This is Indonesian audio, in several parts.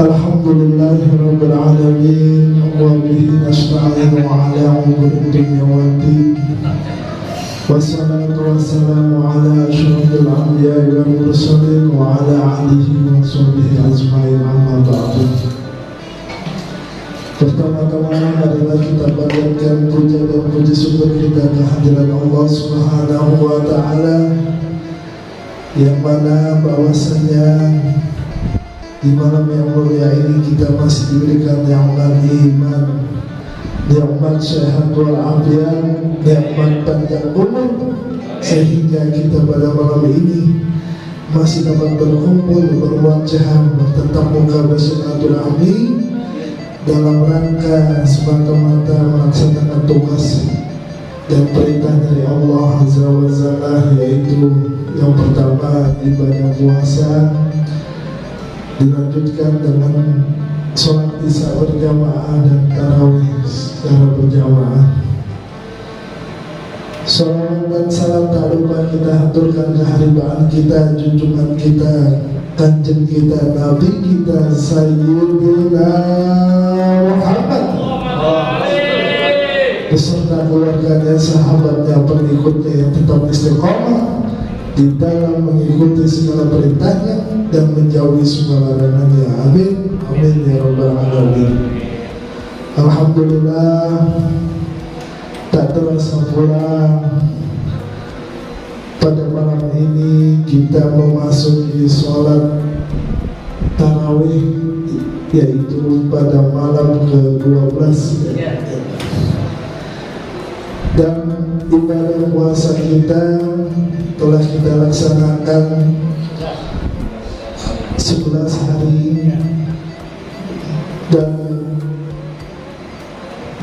Alhamdulillahirabbil alamin wa bihi nasta'inu ala umuri dunya waddin. Wassalatu wassalamu ala asyrafil anbiya'i wal mursalin wa ala alihi wa sahbihi ajma'in, amma ba'du. Pertama-tama adalah kita panjatkan puja dan puji syukur kita kehadirat Allah Subhanahu wa ta'ala, yang mana bahwasanya di malam yang mulia ini kita masih diberikan nikmat iman, nikmat sehat walafiat, nikmat panjang umur, sehingga kita pada malam ini masih dapat berkumpul, berwajah, bertatap muka, bersilaturahmi dalam rangka semata-mata melaksanakan tugas dan perintah dari Allah Azza wa Jalla, yaitu yang pertama ibadah puasa, dilanjutkan dengan sholat isya berjamaah dan tarawih secara berjamaah. Salawat dan salam tak lupa kita haturkan keharibaan kita, junjungan kita, kanjeng kita, nabi kita, Sayyidina Muhammad beserta keluarganya, sahabatnya, pengikutnya yang tetap istiqomah di dalam mengikuti segala perintahnya dan menjauhi segala larangannya. Amin, amin ya rabbal alamin. Alhamdulillah, tak terasa pula pada malam ini kita memasuki sholat tarawih, yaitu pada malam ke-12, dan ibadah puasa kita telah kita laksanakan 11 hari, dan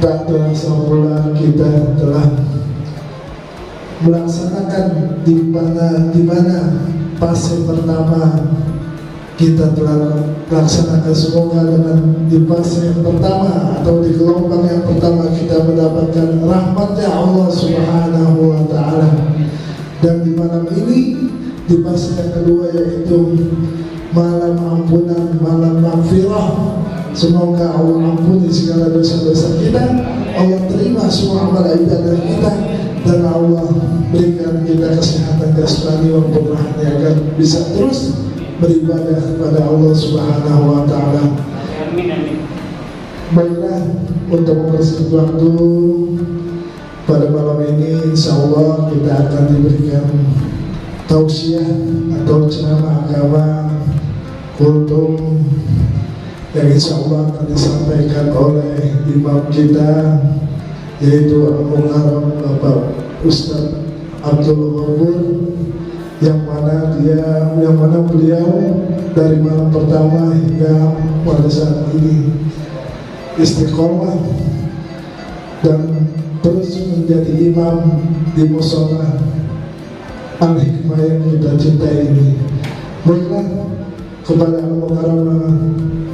tak terasa pula kita telah melaksanakan di mana fase pertama kita telah laksanakan. Semoga dengan di fase yang pertama atau di gelombang yang pertama kita mendapatkan rahmatnya Allah Subhanahu wa ta'ala, dan di malam ini di fase yang kedua, yaitu malam ampunan, malam maghfirah. Semoga Allah ampuni segala dosa-dosa kita, Allah terima semua amal ibadah kita, dan Allah berikan kita kesehatan jasmani maupun rohani agar bisa terus beribadah kepada Allah Subhanahu wa ta'ala. Baiklah, untuk mempersingkat waktu pada malam ini, insya Allah kita akan diberikan tausiah atau ceramah agama kultum yang insya Allah akan disampaikan oleh imam kita, yaitu Al-Mukarram Bapak Ustaz Abdul Ghafur, yang mana beliau dari malam pertama hingga pada saat ini istiqomah dan terus menjadi imam di mushola Al-Hikmah yang kita cintai ini. Baiklah, kepada Al-Mukarram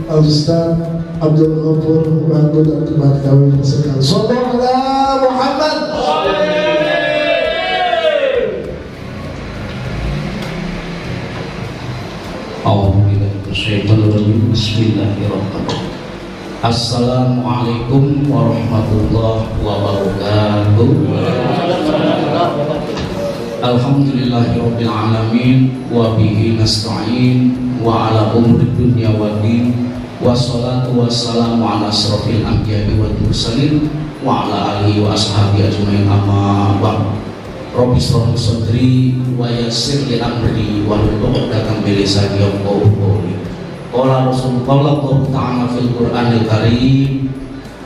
Al-Ustaz Abdul Ghafur, waktu dan tempat kami sekali. Sallallahu Muhammad. Bismillahirrahmanirrahim. Assalamualaikum warahmatullahi wabarakatuh. Alhamdulillahirabbil alamin wa bihi nasta'in wa ala umuri dunya waddin, wassalatu wassalamu ala asrofil anbiya'i wal mursalin wa ala alihi wa ashabihi ajmain, amma ba'd. Rabbi shrah li sadri wa yassir li amri wa hlul 'uqdatam min lisani yafqahu qawli. Qala Rasulullah ta'ala fil Qur'anil Karim,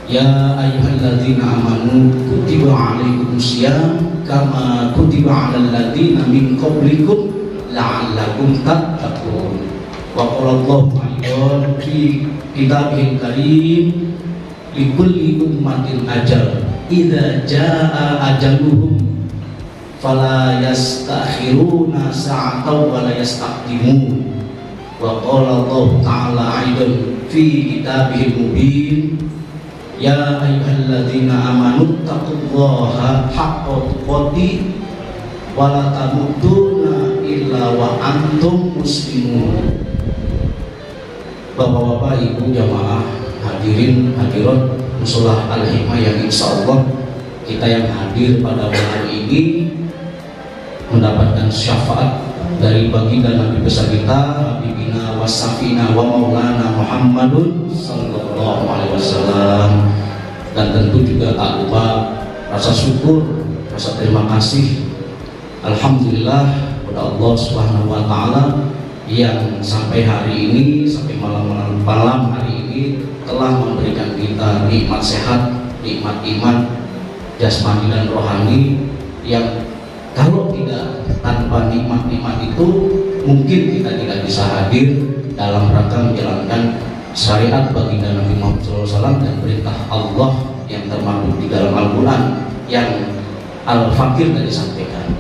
Ya ayyuhalladzina amanu kutiba alaikumusiyam kama kutiba alal ladzina min qablikum la'allakum tattaqun. Wa qala Allahu aidan fi kitabihil karim likulli ummatin ajal idza jaa ajaluhum fala yastakhiruna sa'atan wa la yastaqdimun. Wa qala Allah ta'ala aidan fi kitabihil mubin ya ayyuhalladzina amanu taqullaha haqqa tuqatih wa la tamutunna illa wa antum muslimun. Bapak-bapak, ibu jamaah, hadirin hadirat musola Al-Hikmah yang insyaallah kita yang hadir pada malam ini mendapatkan syafaat dari baginda Nabi besar kita Habibina wasafina wa maulana Muhammadun sallallahu alaihi wasallam. Dan tentu juga tak lupa rasa syukur, rasa terima kasih alhamdulillah kepada Allah Subhanahu wa taala yang sampai hari ini, sampai malam hari ini telah memberikan kita nikmat sehat, nikmat iman jasmani dan rohani yang kalau tidak tanpa nikmat-nikmat itu mungkin kita tidak bisa hadir dalam rangka menjalankan syariat baginda Nabi Muhammad SAW dan perintah Allah yang termaktub di dalam Al-Quran yang Al-Fakir tadi sampaikan.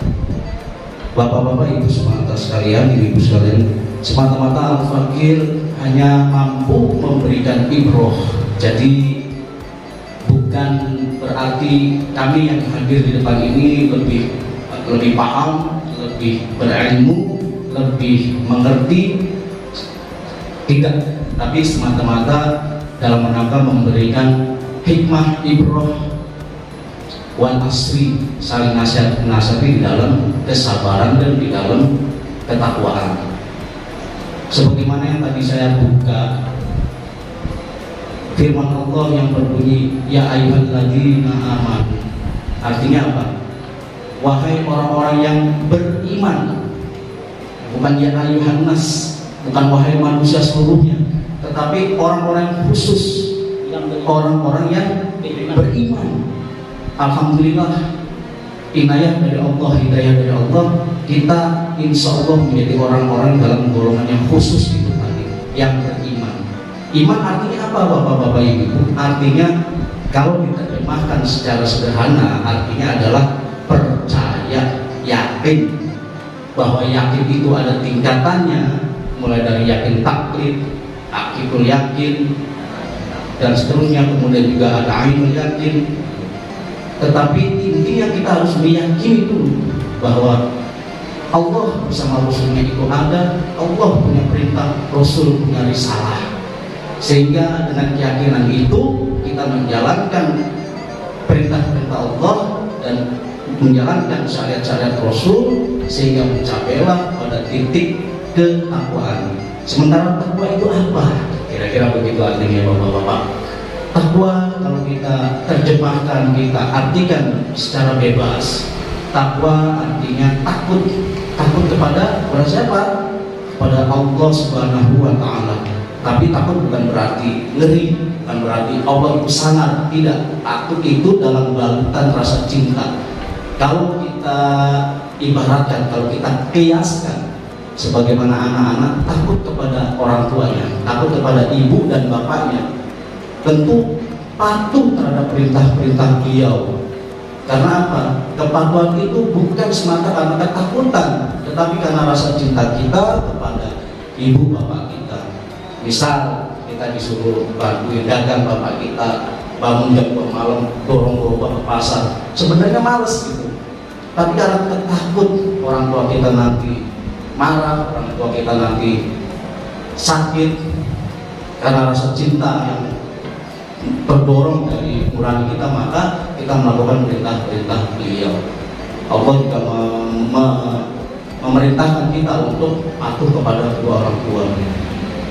Bapak-bapak, ibu semata sekalian, ibu sekalian, semata-mata Al-Fakir hanya mampu memberikan ibroh. Jadi bukan berarti kami yang hadir di depan ini lebih paham, lebih berilmu, lebih mengerti, tidak, tapi semata-mata dalam rangka memberikan hikmah ibroh wal asri, saling nasihat menasihati di dalam kesabaran dan di dalam ketakwaan. Sebagaimana yang tadi saya buka firman Allah yang berbunyi ya ayyuhalladzina amanu, artinya apa? Wahai orang-orang yang beriman, bukan ya ayyuhan nas, bukan wahai manusia seluruhnya, tetapi orang-orang khusus, orang-orang yang beriman. Alhamdulillah, inayah dari Allah, hidayah dari Allah, kita insya Allah menjadi orang-orang dalam golongan yang khusus itu tadi, yang beriman. Iman artinya apa bapak-bapak ibu? Artinya kalau diterjemahkan secara sederhana, artinya adalah percaya, yakin. Bahwa yakin itu ada tingkatannya, mulai dari yakin taklid, akidul yakin, dan seterusnya, kemudian juga ada ainul yakin. Tetapi intinya kita harus meyakini dulu bahwa Allah bersama Rasulnya itu ada, Allah punya perintah, Rasul punya risalah. Sehingga dengan keyakinan itu kita menjalankan perintah-perintah Allah dan menjalankan syariat-syariat Rasul sehingga mencapailah pada titik ketakwaan. Sementara takwa itu apa? Kira-kira begitu artinya bapak-bapak. Takwa kalau kita terjemahkan, kita artikan secara bebas, takwa artinya takut. Takut kepada siapa? Kepada Allah Subhanahu wa taala. Tapi takut bukan berarti ngeri, bukan berarti Allah itu sangat, tidak. Takut itu dalam balutan rasa cinta. Kalau kita ibaratkan, kalau kita kiaskan, sebagaimana anak-anak takut kepada orang tuanya, takut kepada ibu dan bapaknya, tentu patuh terhadap perintah-perintah beliau. Karena apa? Kepatuhan itu bukan semata karena ketakutan, tetapi karena rasa cinta kita kepada ibu bapak kita. Misal kita disuruh bantuin dagang bapak kita, bangun jam malam, dorong bapak ke pasar, sebenarnya males gitu. Tapi karena kita takut orang tua kita nanti marah, orang tua kita nanti sakit, karena rasa cinta yang terdorong dari nurani kita, maka kita melakukan perintah-perintah beliau. Allah juga memerintahkan kita untuk patuh kepada kedua orang tua.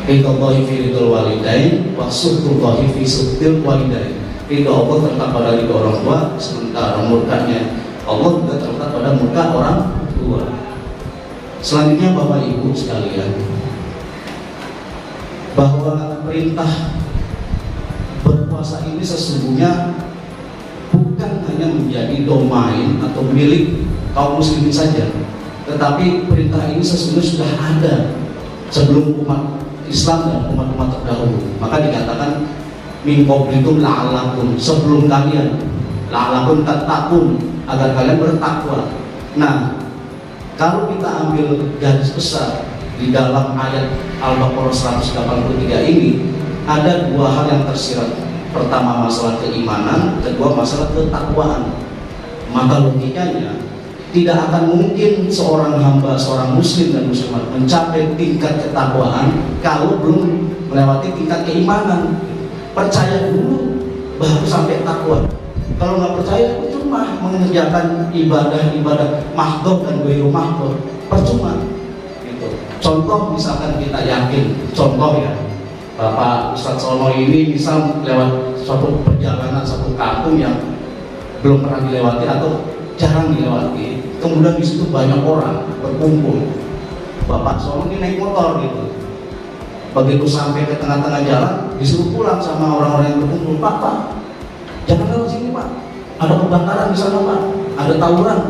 Ridhollahi fi ridhol walidain wa sukhtullahi fi sukhtil walidain. Ridho Allah terletak pada ridho orang tua, sementara murkanya Allah juga terletak pada murka orang tua. Selanjutnya Bapak Ibu sekalian, bahwa perintah puasa ini sesungguhnya bukan hanya menjadi domain atau milik kaum muslimin saja, tetapi perintah ini sesungguhnya sudah ada sebelum umat Islam dan umat-umat terdahulu. Maka dikatakan min qablikum la'allakum, sebelum kalian, la'allakum tattaqun, agar kalian bertakwa. Nah, kalau kita ambil garis besar di dalam ayat Al-Baqarah 183 ini, ada dua hal yang tersirat. Pertama masalah keimanan, kedua masalah ketakwaan. Maka logikanya tidak akan mungkin seorang hamba, seorang muslim dan muslimat mencapai tingkat ketakwaan kalau belum melewati tingkat keimanan. Percaya dulu baru sampai takwa. Kalau nggak percaya, percuma mengerjakan ibadah-ibadah mahdhuf dan ghairu mahdhuf, percuma. Gitu. Contoh misalkan kita yakin, contoh ya, Bapak Ustadz Sono ini misal lewat suatu perjalanan, satu kampung yang belum pernah dilewati atau jarang dilewati, kemudian di situ banyak orang berkumpul. Bapak Sono ini naik motor gitu. Begitu sampai ke tengah-tengah jalan, disuruh pulang sama orang-orang yang berkumpul. Pak, jangan lewat sini Pak, ada kebakaran di sana Pak, ada tawuran.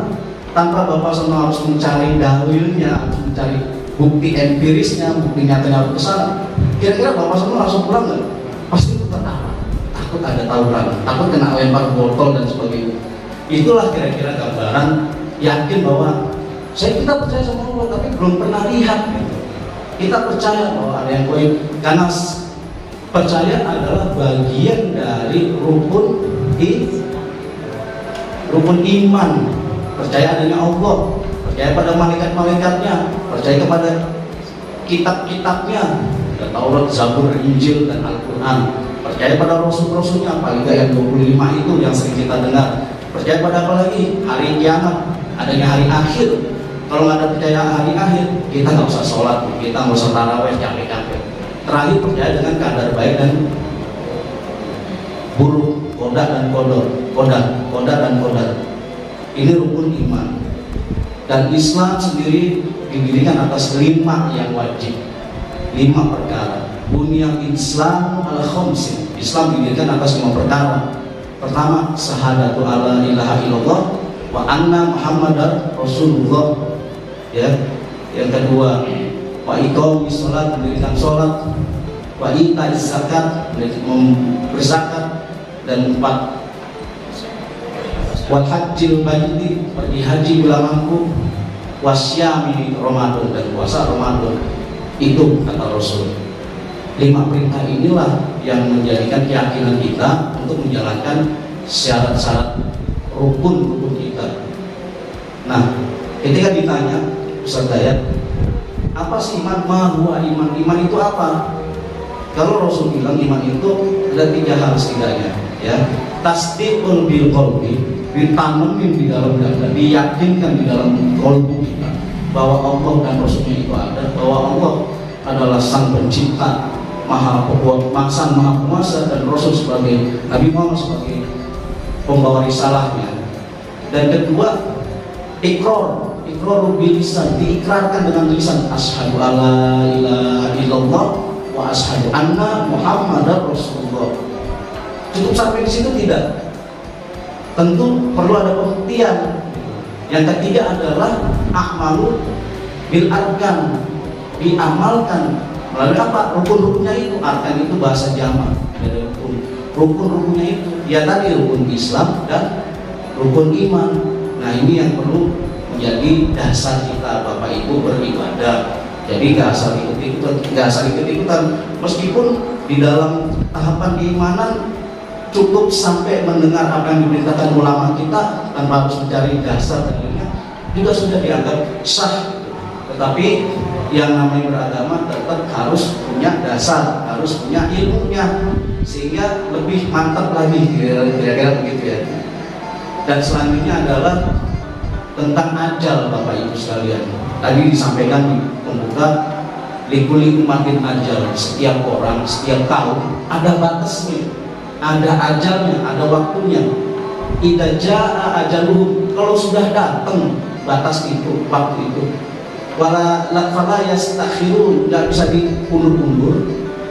Tanpa Bapak Sono harus mencari dalilnya, harus mencari bukti empirisnya, bukti nyatanya ke sana. Kira-kira Bapak Sono langsung pulang nggak? Pasti itu takut ada tawuran, takut kena lempar botol dan sebagainya. Itulah kira-kira gambaran yakin bahwa kita percaya sama Allah tapi belum pernah lihat gitu. Kita percaya bahwa ada yang goib, karena percaya adalah bagian dari rukun iman. Percaya adanya Allah, percaya pada malaikat-malaikatnya, percaya kepada kitab-kitabnya, Taurat, Zabur, Injil, dan Al-Quran. Percaya pada rasul-rasulnya, paling nggak yang 25 itu yang sering kita dengar. Percaya pada apa lagi? Hari kiamat, adanya hari akhir. Kalau nggak ada percaya hari akhir, kita nggak usah sholat, kita nggak usah taraweh, capek-capek. Terakhir percaya dengan kadar baik dan buruk, koda dan kodar. Ini rukun iman. Dan Islam sendiri didirikan atas 5 yang wajib, 5 perkara. Bunyal Islam al-khamsin. Islam didirikan atas 5 perkara. Pertama, syahadatu alla ilaha illallah wa anna muhammadar rasulullah. Ya. Yang kedua, wa iqamis shalat, mendirikan salat, wa itaiz zakat, berzakat, dan 4, wal hajjil baiti, pergi haji bila mampu, wasyami Ramadan, dan puasa Ramadan. Itu kata Rasul. 5 perintah inilah yang menjadikan keyakinan kita untuk menjalankan syarat-syarat rukun kita. Nah, ketika ditanya Ustaz Dayat, apa sih iman? Huwa iman. Iman itu apa? Kalau Rasul bilang iman itu ada 3 hal setidaknya, ya. Tasdiqul bil qalbi, ditanemin di dalam dada, diyakinkan di dalam qalbu kita bahwa Allah dan Rasulnya itu ada, bahwa Allah adalah Sang Pencipta, Maha Penguasa, Maha Penguasa, dan Rasul sebagai Nabi Muhammad sebagai pembawa risalahnya. Dan kedua, ikrar bil lisan, diikrarkan dengan lisan, asyhadu alla ilaha illallah wa asyhadu anna muhammadar rasulullah. Cukup sampai di situ tidak? Tentu perlu ada pembuktian. Yang ketiga adalah a'malu bil arkan, diamalkan melalui apa? Rukun-rukunnya itu. Arkan itu bahasa jamak dari rukun-rukunnya itu, ya tadi rukun Islam dan rukun iman. Nah, ini yang perlu menjadi dasar kita Bapak Ibu beribadah. Jadi nggak asal ikut-ikutan, meskipun di dalam tahapan keimanan cukup sampai mendengar apa yang diperintahkan ulama kita tanpa harus mencari dasar dalilnya juga sudah dianggap sah. Tetapi yang namanya beragama tetap harus punya dasar, harus punya ilmunya, sehingga lebih mantap lagi, kira-kira begitu ya. Dan selanjutnya adalah tentang ajal Bapak Ibu sekalian. Tadi disampaikan di pembuka, likuli umatin ajal, setiap orang, setiap kaum ada batasnya, ada ajalnya, ada waktunya. Idza jaa ajaluhum, kalau sudah datang batas itu, waktu itu, wala yastakhirun, tidak bisa diundur-undur.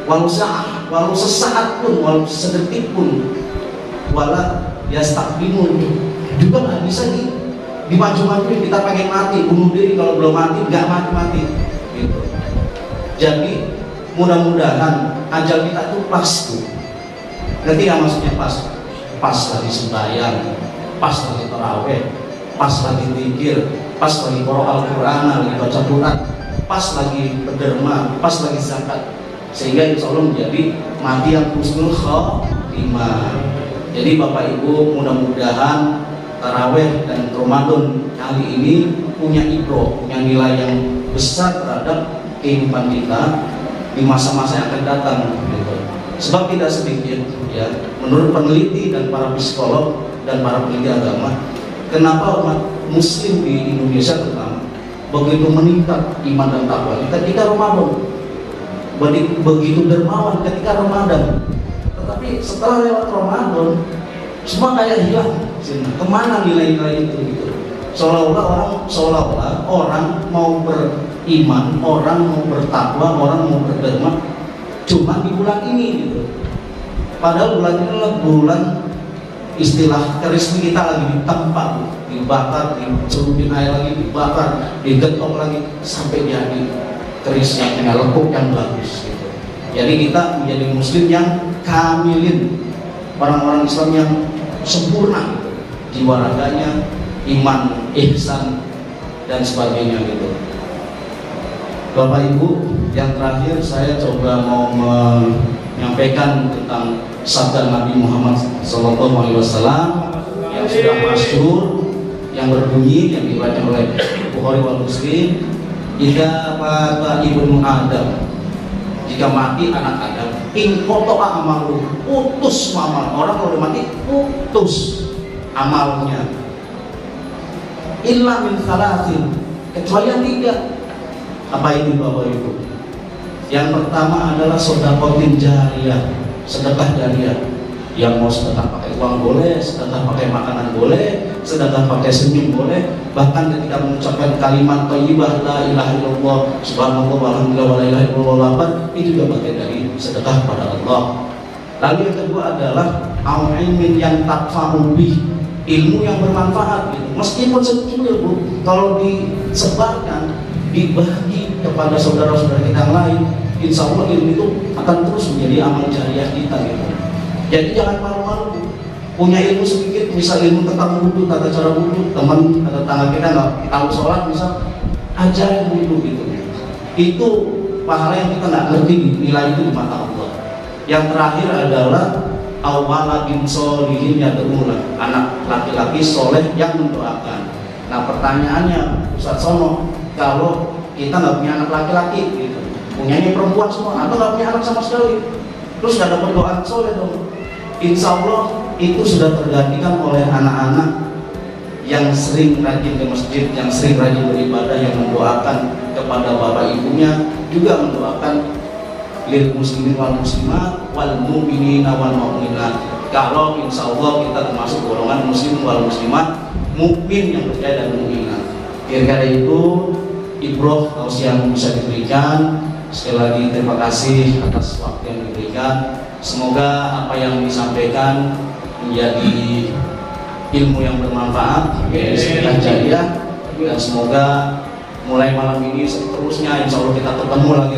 Walau sa'ah, walau sesaat pun, walau sedetik pun, wala yastakbimun, juga nggak bisa dimaju-majuin. Kita pengen mati, bunuh diri, kalau belum mati nggak mati gitu. Jadi mudah-mudahan ajal kita tuh pas tuh. Nanti nggak maksudnya pas lagi sembahyang, pas lagi taraweh, pas lagi zikir, pas lagi qiraat Al-Qur'an, lagi baca Quran, pas lagi berderma, pas lagi zakat, sehingga insya Allah menjadi mati yang husnul khotimah. Jadi Bapak Ibu, mudah-mudahan taraweh dan Ramadan kali ini punya ibroh, punya nilai yang besar terhadap kehidupan kita di masa-masa yang akan datang gitu. Sebab tidak sedikit ya, menurut peneliti dan para psikolog dan para peneliti agama, kenapa umat muslim di Indonesia terutama begitu meningkat iman dan takwa ketika Ramadan, begitu dermawan ketika Ramadan, tetapi setelah lewat Ramadan semua kayak hilang. Kemana nilai-nilai itu gitu? Seolah-olah orang mau beriman, orang mau bertakwa, orang mau berderma cuma di bulan ini gitu. Padahal bulan ini adalah bulan istilah keris kita lagi ditempat, dibakar, dicelupin air lagi, dibakar, digetok lagi sampai jadi keris yang lekuk yang bagus gitu. Jadi kita menjadi muslim yang kamilin, orang-orang Islam yang sempurna gitu. Jiwa raganya, iman, ihsan dan sebagainya gitu. Bapak Ibu, yang terakhir saya coba mau menyampaikan tentang sabda Nabi Muhammad SAW yang sudah masyhur, yang berbunyi, yang dibaca oleh Bukhari wal Muslim. Jika kata ibnu Adam, jika mati anak Adam, in koto amalu, putus amal. Orang kalau udah mati putus amalnya. Illa min salasin, kecuali yang tiga. Apa ini Bapak Ibu? Yang pertama adalah sedekah jariyah, sedekah jariyah. Yang mau sedekah pakai uang boleh, sedekah pakai makanan boleh, sedekah pakai senyum boleh. Bahkan ketika mengucapkan kalimat thayyibah la ilaha illallah subhanallah walhamdulillah wa la ilaha illallah, itu juga bagian dari sedekah pada Allah. Lalu yang kedua adalah ilmin yang takfa'u bih, ilmu yang bermanfaat gitu. Meskipun sedikit ilmu, kalau disebarkan, dibagi kepada saudara-saudara kita yang lain, insya Allah ilmu itu akan terus menjadi amal jariah kita gitu. Jadi jangan malu-malu punya ilmu sedikit, misal ilmu tentang wudhu, tata cara wudhu, teman atau tetangga kita nggak tahu sholat, misal ajarin wudhu gitu. Itu pahala yang kita nggak ngerti nilai itu di mata Allah. Yang terakhir adalah awaladin solihin yad'ulah, anak laki-laki soleh yang mendoakan. Nah pertanyaannya Ustaz Sono, kalau kita nggak punya anak laki-laki gitu, punyanya perempuan semua atau nggak punya anak sama sekali, terus nggak ada berdoa soleh dong, insya Allah itu sudah tergantikan oleh anak-anak yang sering rajin ke masjid, yang sering rajin beribadah, yang mendoakan kepada bapak ibunya, juga mendoakan lil muslimin wal muslimat wal mu'minina wal mu'minat. Kalau insya Allah kita termasuk golongan muslim wal muslimat, mukmin yang percaya dan mukminat. Kira-kira itu ibroh yang bisa diberikan. Sekali lagi terima kasih atas waktu yang diberikan. Semoga apa yang disampaikan menjadi ilmu yang bermanfaat, sedekah jariyah, dan semoga mulai malam ini seterusnya insya Allah kita ketemu lagi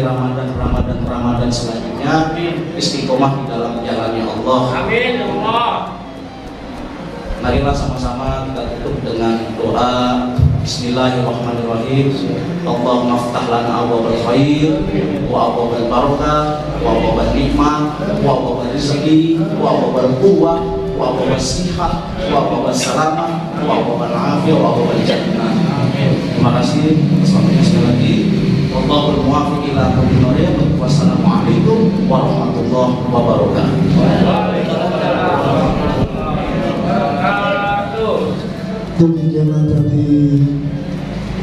Ramadan selanjutnya, istiqomah di dalam jalannya Allah. Amin. Marilah sama-sama kita tutup dengan doa. Bismillahirrahmanirrahim. Allahumma ftah lana abwaabal khair wa abwaabal barakah wa abwaabal nikmah wa abwaabal rizqi wa abwaabal quwwah wa abwaabal sihah wa abwaabal salamah wa abwaabal afiyah wa abwaabal jannah. Terima kasih. Sekali lagi wallahul muwaffiq ila aqwamit thoriq. Wassalamualaikum warahmatullahi wabarakatuh. Demikianlah tadi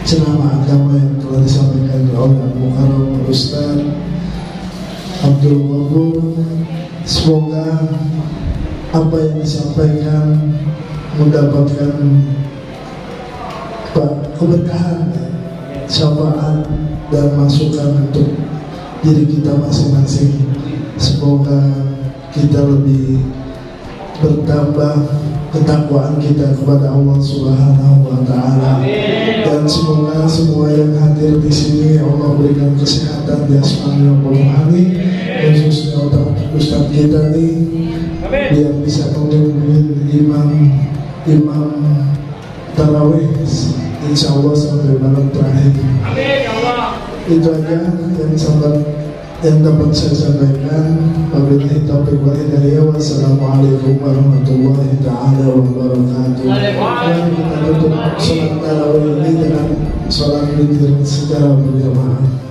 ceramah agama yang telah disampaikan oleh Abu Muharram Ustaz Abdul Ghafur. Semoga apa yang disampaikan mendapatkan keberkahan, syafaat dan masukan untuk diri kita masing-masing. Semoga kita lebih bertambah ketakwaan kita kepada Allah Subhanahu wa Ta'ala, dan semoga semua yang hadir di sini Allah berikan kesehatan jasmani maupun rohani, khususnya untuk Ustaz kita nih, biar bisa memimpin imam tarawih insya Allah sampai malam terakhir. Itu aja yang dapat saya sampaikan. Wabillahi taufiq wal hidayah. Wassalamualaikum warahmatullahi taala wabarakatuh. Mari kita tutup sholat tarawih ini dengan sholat witir secara berjamaah.